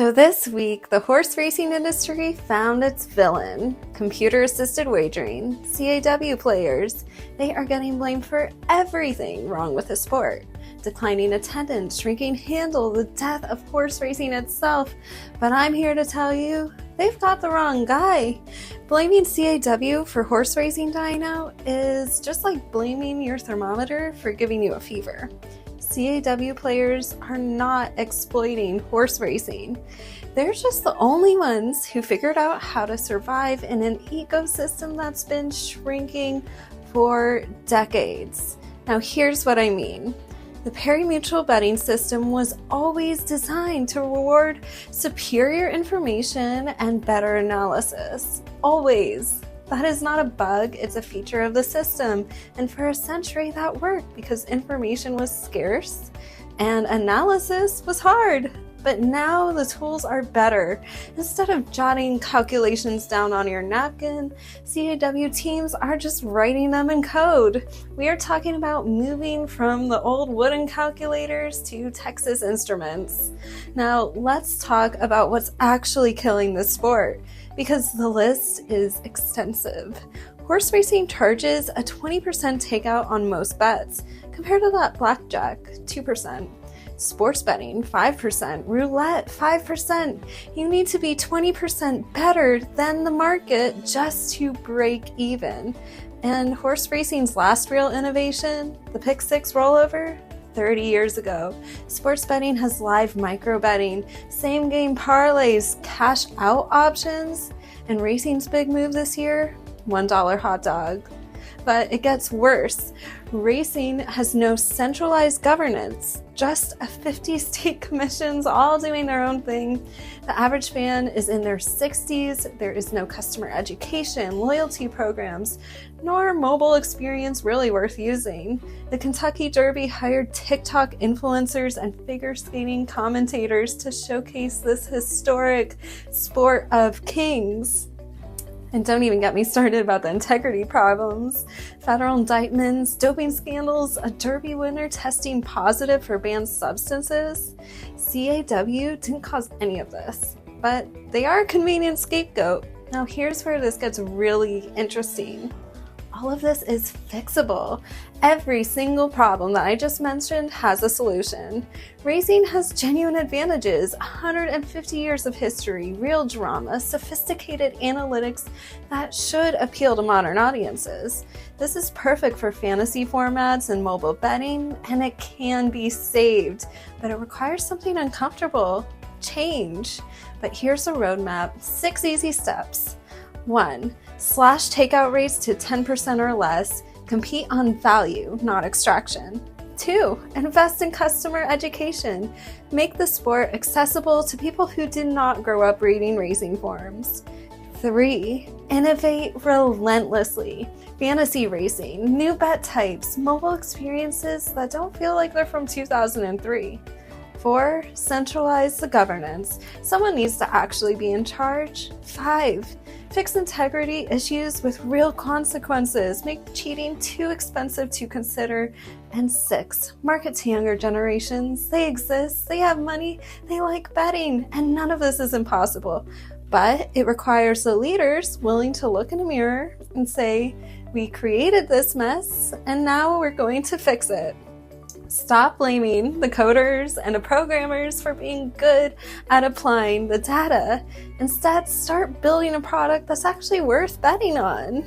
So this week, the horse racing industry found its villain, computer-assisted wagering, CAW players. They are getting blamed for everything wrong with the sport. Declining attendance, shrinking handle, the death of horse racing itself. But I'm here to tell you, they've got the wrong guy. Blaming CAW for horse racing dying out is just like blaming your thermometer for giving you a fever. CAW players are not exploiting horse racing. They're just the only ones who figured out how to survive in an ecosystem that's been shrinking for decades. Now here's what I mean. The pari-mutuel betting system was always designed to reward superior information and better analysis. Always. That is not a bug, it's a feature of the system. And for a century that worked because information was scarce and analysis was hard. But now the tools are better. Instead of jotting calculations down on your napkin, CAW teams are just writing them in code. We are talking about moving from the old wooden calculators to Texas Instruments. Now let's talk about what's actually killing the sport, because the list is extensive. Horse racing charges a 20% takeout on most bets, compared to that blackjack, 2%. Sports betting, 5%. Roulette, 5%. You need to be 20% better than the market just to break even. And horse racing's last real innovation, the pick six rollover, 30 years ago. Sports betting has live micro betting, same game parlays, cash out options, and racing's big move this year, $1 hot dog. But it gets worse. Racing has no centralized governance, just 50 state commissions all doing their own thing. The average fan is in their 60s. There is no customer education, loyalty programs, nor mobile experience really worth using. The Kentucky Derby hired TikTok influencers and figure skating commentators to showcase this historic sport of kings. And don't even get me started about the integrity problems. Federal indictments, doping scandals, a Derby winner testing positive for banned substances. CAW didn't cause any of this, but they are a convenient scapegoat. Now here's where this gets really interesting. All of this is fixable. Every single problem that I just mentioned has a solution. Racing has genuine advantages, 150 years of history, real drama, sophisticated analytics that should appeal to modern audiences. This is perfect for fantasy formats and mobile betting, and it can be saved, but it requires something uncomfortable, change. But here's a roadmap, 6 easy steps. 1. Slash takeout rates to 10% or less. Compete on value, not extraction. 2. Invest in customer education. Make the sport accessible to people who did not grow up reading racing forums. 3. Innovate relentlessly. Fantasy racing, new bet types, mobile experiences that don't feel like they're from 2003. 4. Centralize the governance. Someone needs to actually be in charge. 5. Fix integrity issues with real consequences. Make cheating too expensive to consider. And 6. Market to younger generations. They exist, they have money, they like betting, and none of this is impossible. But it requires the leaders willing to look in a mirror and say, we created this mess, and now we're going to fix it. Stop blaming the coders and the programmers for being good at applying the data. Instead, start building a product that's actually worth betting on.